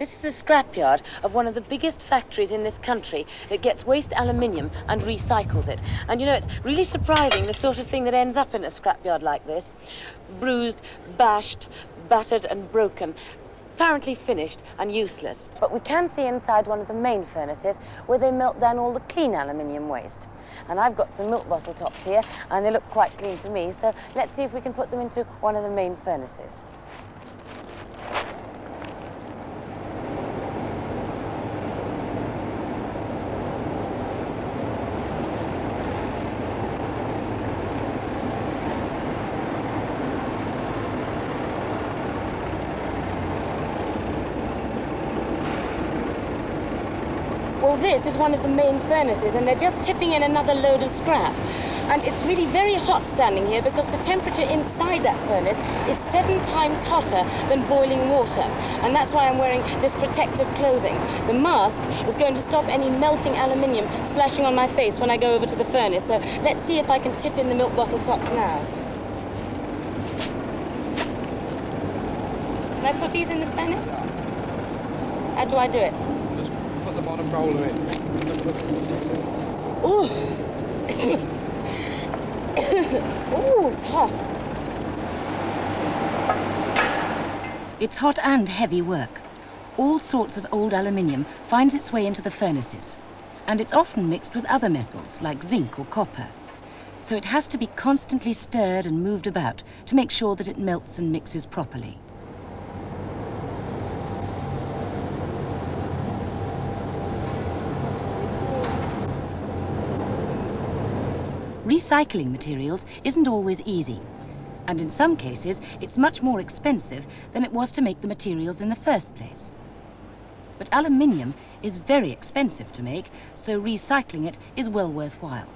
This is the scrapyard of one of the biggest factories in this country that gets waste aluminium and recycles it. And you know, it's really surprising the sort of thing that ends up in a scrapyard like this. Bruised, bashed, battered and broken. Apparently finished and useless. But we can see inside one of the main furnaces where they melt down all the clean aluminium waste. And I've got some milk bottle tops here and they look quite clean to me, so let's see if we can put them into one of the main furnaces. Well, this is one of the main furnaces, and they're just tipping in another load of scrap. And it's really very hot standing here because the temperature inside that furnace is 7 times hotter than boiling water. And that's why I'm wearing this protective clothing. The mask is going to stop any melting aluminium splashing on my face when I go over to the furnace. So let's see if I can tip in the milk bottle tops now. Can I put these in the furnace? How do I do it? Put them on and roll them in. Ooh. Ooh, it's hot. It's hot and heavy work. All sorts of old aluminium finds its way into the furnaces, and it's often mixed with other metals like zinc or copper. So it has to be constantly stirred and moved about to make sure that it melts and mixes properly. Recycling materials isn't always easy, and in some cases it's much more expensive than it was to make the materials in the first place. But aluminium is very expensive to make, so recycling it is well worthwhile.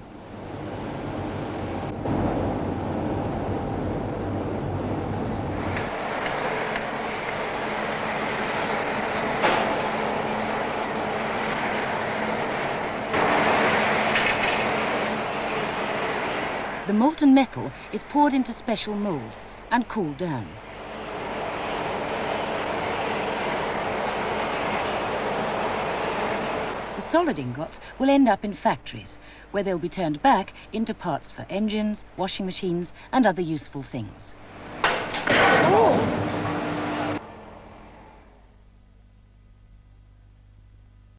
The molten metal is poured into special molds and cooled down. The solid ingots will end up in factories, where they'll be turned back into parts for engines, washing machines, and other useful things. Oh!